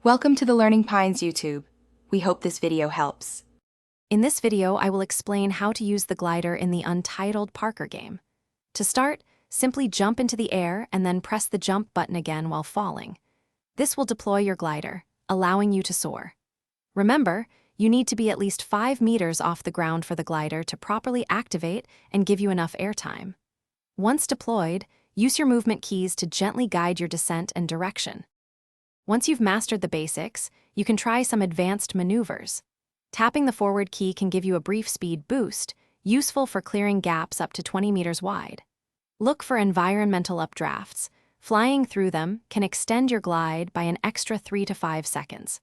Welcome to the Learning Pines YouTube. We hope this video helps. In this video, I will explain how to use the glider in the Untitled Parkour game. To start, simply jump into the air and then press the jump button again while falling. This will deploy your glider, allowing you to soar. Remember, you need to be at least 5 meters off the ground for the glider to properly activate and give you enough airtime. Once deployed, use your movement keys to gently guide your descent and direction. Once you've mastered the basics, you can try some advanced maneuvers. Tapping the forward key can give you a brief speed boost, useful for clearing gaps up to 20 meters wide. Look for environmental updrafts. Flying through them can extend your glide by an extra 3 to 5 seconds.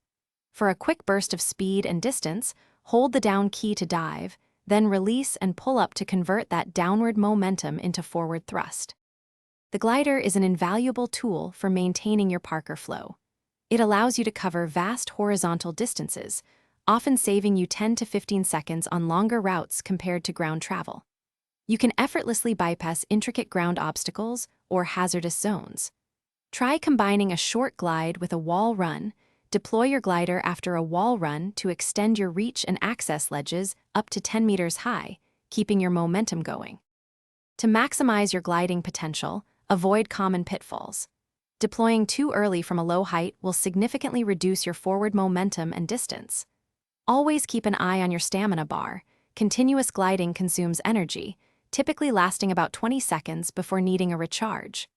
For a quick burst of speed and distance, hold the down key to dive, then release and pull up to convert that downward momentum into forward thrust. The glider is an invaluable tool for maintaining your parkour flow. It allows you to cover vast horizontal distances, often saving you 10 to 15 seconds on longer routes compared to ground travel. You can effortlessly bypass intricate ground obstacles or hazardous zones. Try combining a short glide with a wall run. Deploy your glider after a wall run to extend your reach and access ledges up to 10 meters high, keeping your momentum going. To maximize your gliding potential, avoid common pitfalls. Deploying too early from a low height will significantly reduce your forward momentum and distance. Always keep an eye on your stamina bar. Continuous gliding consumes energy, typically lasting about 20 seconds before needing a recharge.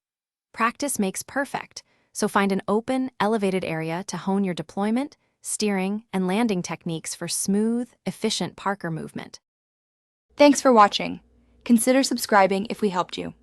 Practice makes perfect, so find an open, elevated area to hone your deployment, steering, and landing techniques for smooth, efficient parkour movement. Thanks for watching. Consider subscribing if we helped you.